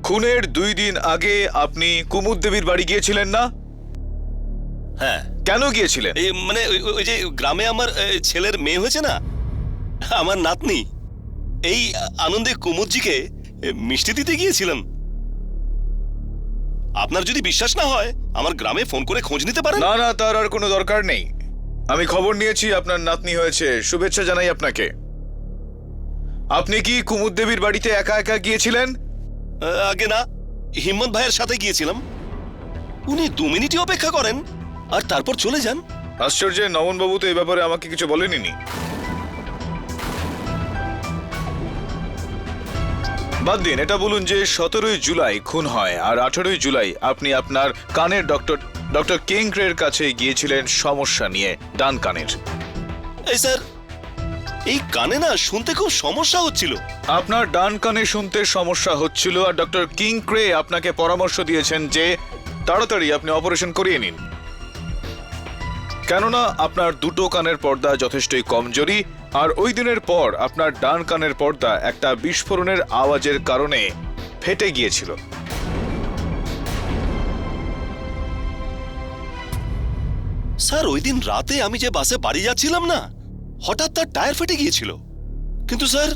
খুনের 2 দিন আগে আপনি কুমুদ দেবীর বাড়ি গিয়েছিলেন না? হ্যাঁ। কেন গিয়েছিলেন? এই মানে ওই যে গ্রামে আমার ছেলের মেয়ে হয়েছে না, আমার নাতনি, এই আনন্দে কুমুদজিকে মিষ্টি দিতে গিয়েছিলাম। আপনার যদি বিশ্বাস না হয় আমার গ্রামে ফোন করে খোঁজ নিতে পারেন। না না, তার আর কোনো দরকার নেই। আমি খবর নিয়েছি আপনার নাতনি হয়েছে। শুভেচ্ছা জানাই আপনাকে। আপনি কি কুমুদ দেবীর বাড়িতে একা একা গিয়েছিলেন? আগে না, হিম্মত ভাইয়ের সাথে গিয়েছিলাম। উনি 2 মিনিটই অপেক্ষা করেন আর তারপর চলে যান। আশ্চর্য, নমন বাবু তো এই ব্যাপারে আমাকে কিছু বলেনি। বাদ দিন, এটা বলুন যে 17ই জুলাই খুন হয় আর 18ই জুলাই আপনি আপনার কানের ডক্টর কিংক্রের কাছে গিয়েছিলেন সমস্যা নিয়ে, ডান কানের। এই স্যার, এই কানে না শুনতে খুব সমস্যা হচ্ছিল। আপনার ডান কানে শুনতে সমস্যা হচ্ছিল আর ডক্টর কিংক্রে আপনাকে পরামর্শ দিয়েছেন যে তাড়াতাড়ি আপনি অপারেশন করিয়ে নিন, কেননা আপনার 2টো কানের পর্দা যথেষ্টই কমজোরি। আর ওই দিনের পর আপনার ডান কানের পর্দা একটা বিস্ফোরণের আওয়াজের কারণে ফেটে গিয়েছিল। স্যার, ওই দিন রাতে আমি যে বাসে বাড়ি যাচ্ছিলাম না, হঠাৎ তার টায়ার ফেটে গিয়েছিল। কিন্তু স্যার,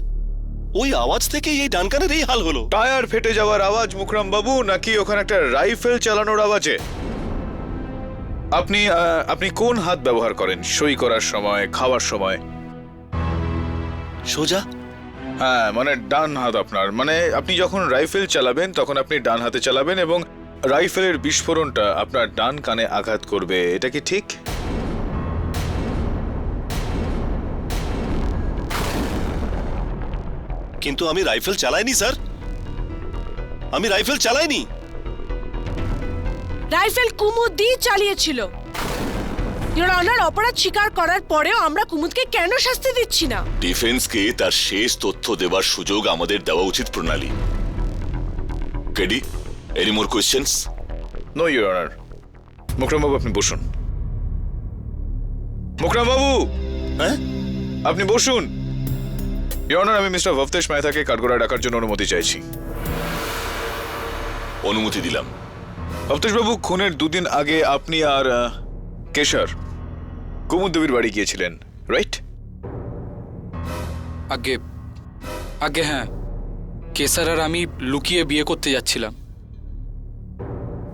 ওই আওয়াজ থেকে এই ডান কানের এই হাল হলো। টায়ার ফেটে যাওয়ার আওয়াজ মুখরাম বাবু, নাকি ওখানে একটা রাইফেল চালানোর আওয়াজে? আপনি কোন হাত ব্যবহার করেন সই করার সময়, খাওয়ার সময়? সোজা। হ্যাঁ, মানে ডান হাত আপনার। মানে আপনি যখন রাইফেল চালাবেন তখন আপনি ডান হাতে চালাবেন এবং রাইফেলের বিস্ফোরণটা আপনার ডান কানে আঘাত করবে, এটা কি ঠিক? কিন্তু আমি রাইফেল চালাইনি স্যার, আমি রাইফেল চালাইনি। রাইফেল কুমুদ দিয়ে চালিয়েছিল। ইওর অনার, অপরাধ স্বীকার করার পরেও আমরা কুমুদকে কেন শাস্তি দিচ্ছি না? ডিফেন্সকে তার শেষ তথ্য দেবার সুযোগ আমাদের দেওয়া উচিত Pranali. KD, any more questions? No your honour. Mukhram babu, আপনি বসুন। মুখরাম বাবু, হ্যাঁ আপনি বসুন। ইওর অনার, আমি মিস্টার ভবতেশ মেহতাকে কাঠগড়ায় ডাকার জন্য অনুমতি চাইছি। অনুমতি দিলাম। ভবতেশ বাবু, খুনের 2 দিন আগে আপনি আর কেশর কুমুদ দেবীর বাড়ি গিয়েছিলেন, রাইট? আগে হ্যাঁ, কেসার আর আমি লুকিয়ে বিয়ে করতে যাচ্ছিলাম।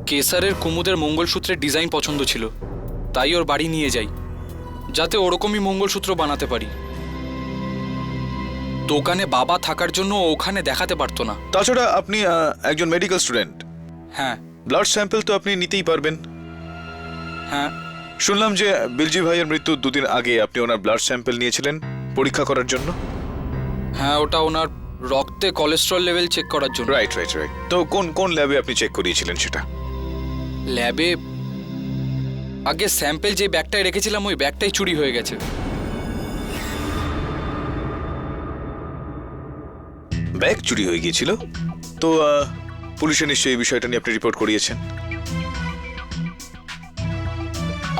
কেসারের কুমুদের মঙ্গলসূত্রের ডিজাইন পছন্দ ছিল, তাই ওর বাড়ি নিয়ে যাই যাতে ওরকমই মঙ্গলসূত্র বানাতে পারি। দোকানে বাবা থাকার জন্য ওখানে দেখাতে পারতো না। তাছাড়া আপনি একজন মেডিকেল স্টুডেন্ট। হ্যাঁ। ব্লাড স্যাম্পল তো আপনি নিতেই পারবেন। হ্যাঁ। শুনলাম যে বিলজি ভাইয়ের মৃত্যুর 2 দিন আগে আপনি ওনার ব্লাড স্যাম্পল নিয়েছিলেন পরীক্ষা করার জন্য। হ্যাঁ, ওটা ওনার রক্তে কোলেস্টেরল লেভেল চেক করার জন্য। রাইট। তো কোন ল্যাবে আপনি চেক করিয়েছিলেন সেটা? ল্যাবে আগে স্যাম্পল যে ব্যাগটায় রেখেছিলাম ওই ব্যাগটাই চুরি হয়ে গেছে। ব্যাগ চুরি হয়ে গিয়েছিল? তো পুলিশে নিশ্চয়ই এই বিষয়টা নিয়ে আপনি রিপোর্ট করিয়েছেন?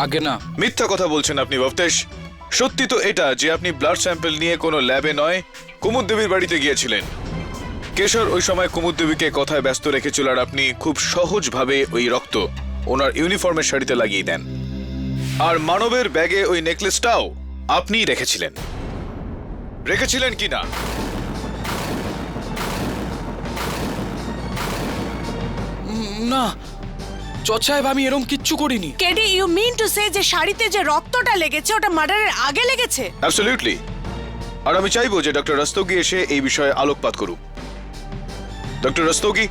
আগে না। মিথ্যা কথা বলছেন আপনি ভবতেশ। সত্যি তো এটা যে আপনি ব্লাড স্যাম্পল নিয়ে কোনো ল্যাবে নয়, কুমুদ দেবীর বাড়িতে গিয়েছিলেন। কেশর ওই সময় কুমুদ দেবীকে কথায় ব্যস্ত রেখেছিল আর আপনি খুব সহজভাবে ওই রক্ত ওনার ইউনিফর্মের শাড়িতে লাগিয়ে দেন। আর মানবের ব্যাগে ওই নেকলেসটাও আপনিই রেখেছিলেন কি না? না জজ সাহেব, আমি এরকম কিচ্ছু করিনি। KD, you mean to say যে শাড়িতে যে রক্তটা লেগেছে ওটা মার্ডারের আগে লেগেছে? অ্যাবসলিউটলি। আর আমি চাইবো যে ডক্টর রস্তোগি এসে এই বিষয়ে আলোকপাত করুক। ডক্টর রস্তোগি,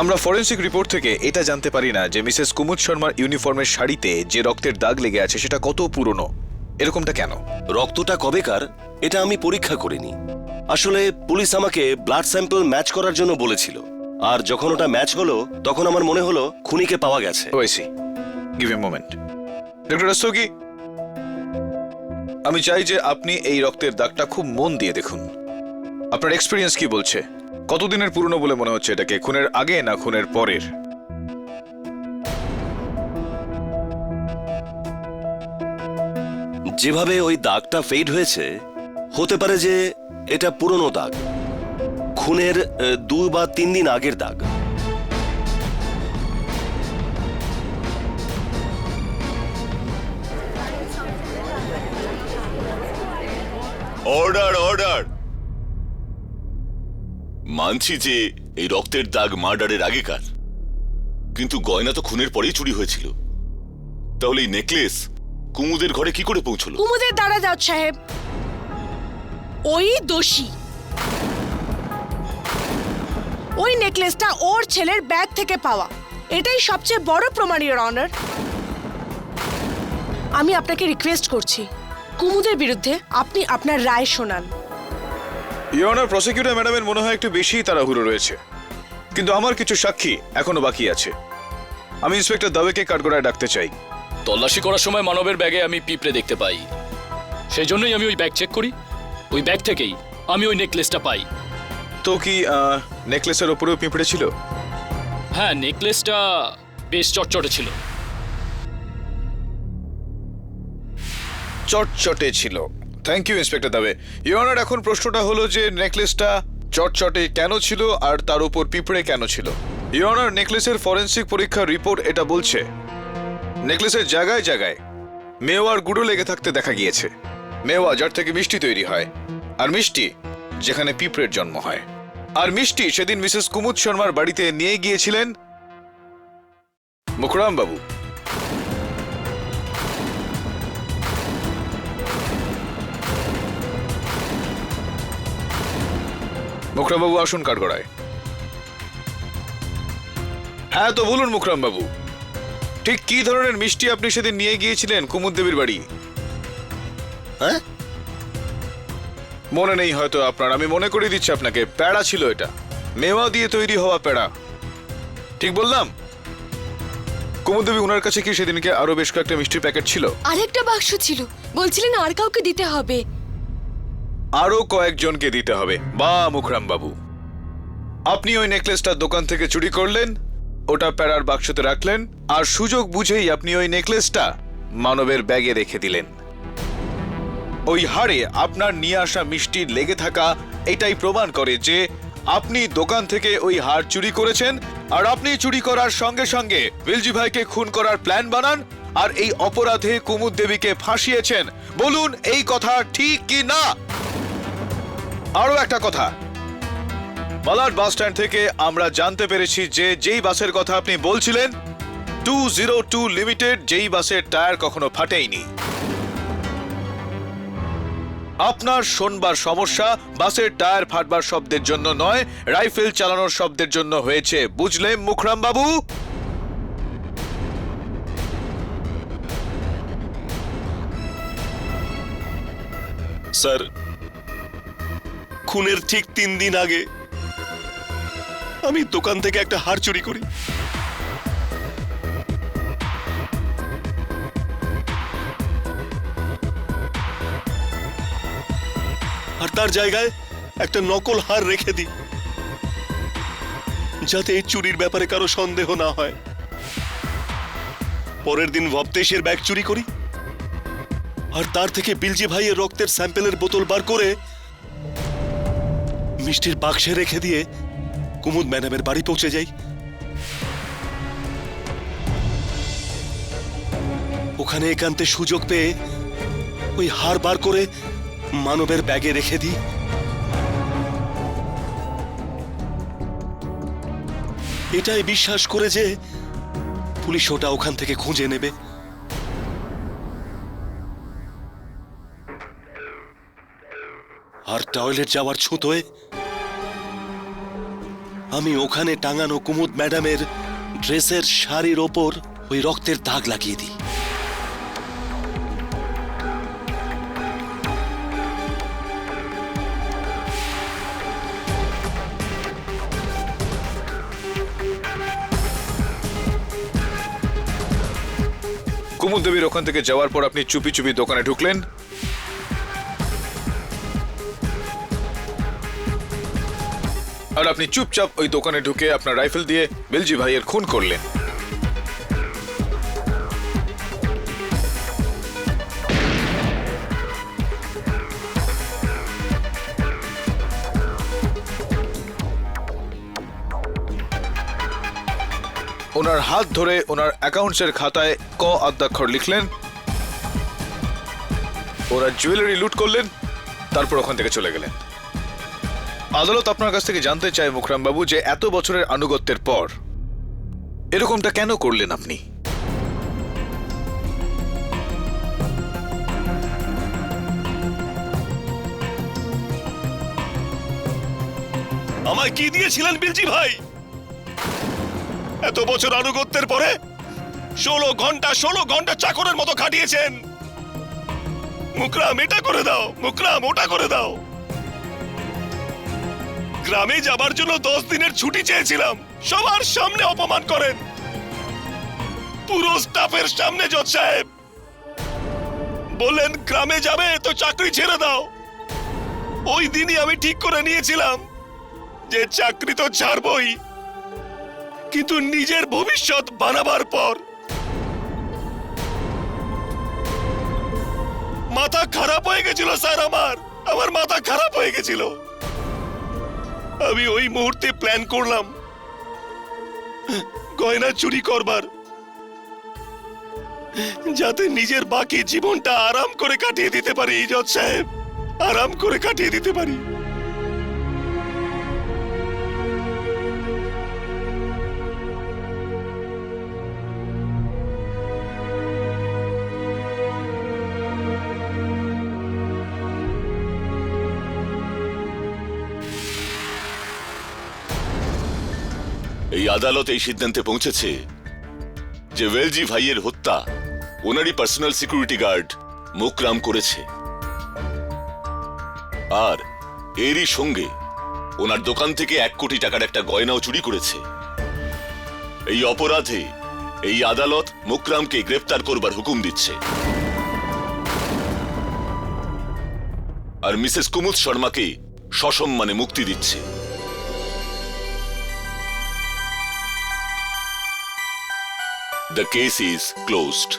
আমরা ফরেনসিক রিপোর্ট থেকে এটা জানতে পারি না যে মিসেস কুমুদ শর্মার ইউনিফর্মের শাড়িতে যে রক্তের দাগ লেগে আছে সেটা কত পুরনো। এরকমটা কেন? রক্তটা কবেকার এটা আমি পরীক্ষা করিনি। আসলে পুলিশ আমাকে ব্লাড স্যাম্পল ম্যাচ করার জন্য বলেছিল, আর যখন ওটা ম্যাচ হলো তখন আমার মনে হলো খুনিকে পাওয়া গেছে। ওইসি, গিভ এ মোমেন্ট। ডক্টর রস্তোগি, আমি চাই যে আপনি এই রক্তের দাগটা খুব মন দিয়ে দেখুন। আপনার এক্সপেরিয়েন্স কি বলছে কতদিনের পুরনো বলে মনে হচ্ছে এটাকে? খুনের আগে না খুনের পরের? যেভাবে ওই দাগটা ফেড হয়েছে, হতে পারে যে এটা পুরনো দাগ, খুনের 2 বা 3 দিন আগের দাগ। Order order! মানছি যে এই রক্তের দাগ মার্ডারের আগেকার, কিন্তু গয়না তো খুনের পরেই চুরি হয়েছিল। তাহলে এই নেকলেস কুমুদের ঘরে কি করে পৌঁছলো? কুমুদের দ্বারা জজ সাহেব, ওই দোষী। ওই নেকলেসটা ওর ছেলের ব্যাগ থেকে পাওয়া, এটাই সবচেয়ে বড় প্রমাণ, ইওর অনার। আমি আপনাকে রিকোয়েস্ট করছি, কুমুদের বিরুদ্ধে আপনি আপনার রায় শোনান। ইওর অনার, প্রসিকিউটর ম্যাডামের মনে হয় একটু বেশি তাড়াহুড়ো রয়েছে, কিন্তু আমার কিছু সাক্ষী এখনো বাকি আছে। আমি ইন্সপেক্টর দাবেকে কাঠগড়ায় ডাকতে চাই। তল্লাশি করার সময় মানবের ব্যাগে আমি পিঁপড়ে দেখতে পাই, সেই জন্যই আমি ওই ব্যাগ চেক করি। ওই ব্যাগ থেকেই আমি ওই নেকলেসটা পাই। তো কি নেকলেসের ওপরেও পিঁপড়ে ছিল? হ্যাঁ, নেকলেসটা বেশ চটচটে ছিল। চটচটে ছিল। Thank you inspector Dave. Your honour, এখন প্রশ্নটা হলো যে নেকলেসটা চটচটে কেন ছিল আর তার উপর পিঁপড়ে কেন ছিল? ইওর অনার, নেকলেসের ফরেনসিক পরীক্ষার রিপোর্ট এটা বলছে নেকলেসের জায়গায় জায়গায় মেওয়ার গুঁড়ো লেগে থাকতে দেখা গিয়েছে। মেওয়া যার থেকে মিষ্টি তৈরি হয়, আর মিষ্টি যেখানে পিঁপড়ের জন্ম হয়। আর মিষ্টি সেদিন মিসেস কুমুদ শর্মার বাড়িতে নিয়ে গিয়েছিলেন মুখরাম বাবু। মুখরাম বাবু, আসুন কাঠগড়ায়। হ্যাঁ, তো বলুন মুখরাম বাবু, ঠিক কি ধরনের মিষ্টি আপনি সেদিন নিয়ে গিয়েছিলেন কুমুদ দেবীর বাড়ি? হ্যাঁ, মনে নেই হয়তো আপনার। আমি মনে করিয়ে দিচ্ছি আপনাকে, প্যাড়া ছিল এটা, মেওয়া দিয়ে তৈরি হওয়া প্যাড়া। ঠিক বললাম? কুমুদ দেবী, ওনার কাছে কি সেদিনকে আরো বেশ কয়েকটা মিষ্টির প্যাকেট ছিল? আরেকটা বাক্স ছিল, বলছিলেন আর কাউকে দিতে হবে। আরো কয়েকজনকে দিতে হবে। বা মুখরাম বাবু, আপনি ওই নেকলেসটা দোকান থেকে চুরি করলেন, ওটা প্যাড়ার বাক্সতে রাখলেন, আর সুযোগ বুঝেই আপনি ওই নেকলেসটা মানবের ব্যাগে রেখে দিলেন। ওই হাড়ে আপনার নিয়ে আসা মিষ্টি লেগে থাকা এটাই প্রমাণ করে যে আপনি দোকান থেকে ওই হাড় চুরি করেছেন, আর আপনি চুরি করার সঙ্গে সঙ্গে বিলজি ভাইকে খুন করার প্ল্যান বানান, আর এই অপরাধে কুমুদ দেবীকে ফাঁসিয়েছেন। বলুন, এই কথা ঠিক কি না? আরো একটা কথা, মালাড বাস স্ট্যান্ড থেকে আমরা জানতে পেরেছি যে যেই বাসের কথা আপনি বলছিলেন 202 লিমিটেড, যেই বাসের টায়ার কখনো ফাটেইনি। আপনার শোনবার সমস্যা বাসের টায়ার ফাটবার শব্দের জন্য নয়, রাইফেল চালানোর শব্দের জন্য হয়েছে, বুঝলেন মুখরাম বাবু? স্যার, খুনের ঠিক 3 দিন আগে আমি দোকান থেকে একটা হার চুরি করি। আর তার জায়গায় একটা নকল হার রেখে দিই, যাতে এই চুরির ব্যাপারে কারো সন্দেহ না হয়। পরের দিন ভবতেশের ব্যাগ চুরি করি, আর তার থেকে বিলজি ভাইয়ের রক্তের স্যাম্পেলের বোতল বার করে মিষ্টির বাক্সে রেখে দিয়ে কুমুদ ম্যাডামের বাড়ি পৌঁছে যাই। ওখানে একান্তে সুযোগ পেয়ে ওই হার বার করে মানবের ব্যাগে রেখে দিই। এটাই বিশ্বাস করে যে পুলিশ ওটা ওখান থেকে খুঁজে নেবে। আর টয়লেট যাওয়ার ছুতোয় আমি ওখানে টাঙানো কুমুদ ম্যাডামের ড্রেসের শাড়ির ওপর ওই রক্তের দাগ লাগিয়ে দিই। কুমুদ দেবীর ওখান থেকে যাওয়ার পর আপনি চুপি চুপি দোকানে ঢুকলেন, আর আপনি চুপচাপ ওই দোকানে ঢুকে আপনার রাইফেল দিয়ে বেলজি ভাইয়ের খুন করলেন। ওনার হাত ধরে ওনার অ্যাকাউন্টসের খাতায় ক আদ্যাক্ষর লিখলেন, ওরা জুয়েলারি লুট করলেন, তারপর ওখান থেকে চলে গেলেন। আদালত আপনার কাছ থেকে জানতে চায় মুখরাম বাবু যে এত বছরের আনুগত্যের পর এরকমটা কেন করলেন আপনি? আমায় কি দিয়েছিলেন বিলজি ভাই? এত বছর আনুগত্যের পরে 16 ঘন্টা চাকরের মতো খাটিয়েছেন। মুকরাম এটা করে দাও, মুকরাম ওটা করে দাও। গ্রামে যাবার জন্য 10 দিনের ছুটি চেয়েছিলাম, সবার সামনে অপমান করেন, পুরো স্টাফের সামনে। জজ সাহেব বললেন গ্রামে যাবে তো চাকরি ছেড়ে দাও। ওই দিনই আমি ঠিক করে নিয়েছিলাম যে চাকরি তো ছাড়বই, কিন্তু নিজের ভবিষ্যৎ বানাবার পর মাথা খারাপ হয়ে গেছিল স্যার। আমার মাথা খারাপ হয়ে গেছিল। আমি ওই মুহূর্তে প্ল্যান করলাম গয়না চুরি করবার, যাতে নিজের বাকি জীবনটা আরাম করে কাটিয়ে দিতে পারি। জজ সাহেব, আরাম করে কাটিয়ে দিতে পারি। এই আদালত এই সিদ্ধান্তে পৌঁছেছে যে ওয়েলজি ভাইয়ের হত্যা ওনারই পার্সোনাল সিকিউরিটি গার্ড মুকরাম করেছে, আর এরই সঙ্গে ওনার দোকান থেকে 1 কোটি টাকার একটা গয়নাও চুরি করেছে। এই অপরাধে এই আদালত মুকরামকে গ্রেফতার করবার হুকুম দিচ্ছে, আর মিসেস কুমুদ শর্মাকে সসম্মানে মুক্তি দিচ্ছে। The case is closed.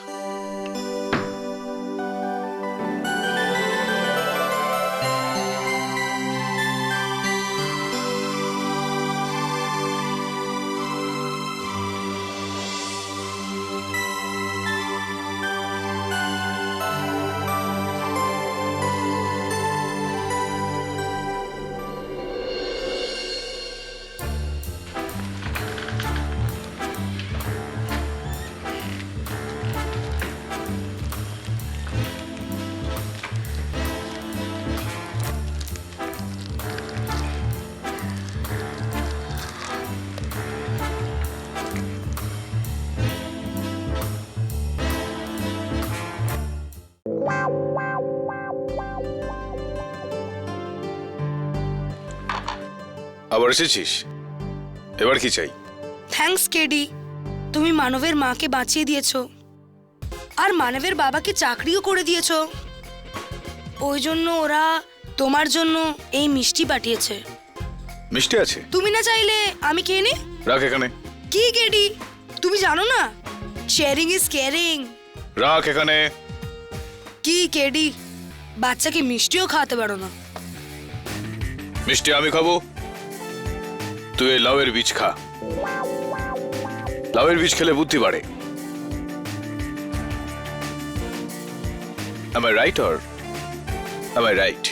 আবার এসেছিস, এবার কি চাই? থ্যাঙ্কস কেডি, তুমি মানবের মাকে বাঁচিয়ে দিয়েছো আর মানবের বাবাকে চাকরিও করে দিয়েছো। ওই জন্য ওরা তোমার জন্য এই মিষ্টি পাঠিয়েছে। মিষ্টি আছে? তুমি না চাইলে আমি খেয়ে নি। রাখ এখানে। কি কেডি, তুমি জানো না শেয়ারিং ইজ কেয়ারিং। রাখ এখানে। কি কেডি, বাচ্চাকে মিষ্টিও খাওয়াতে পারো না। মিষ্টি আমি খাবো, তুই এই লাউয়ের বীজ খা। লাউয়ের বীজ খেলে বুদ্ধি বাড়ে। Am I right or am I right?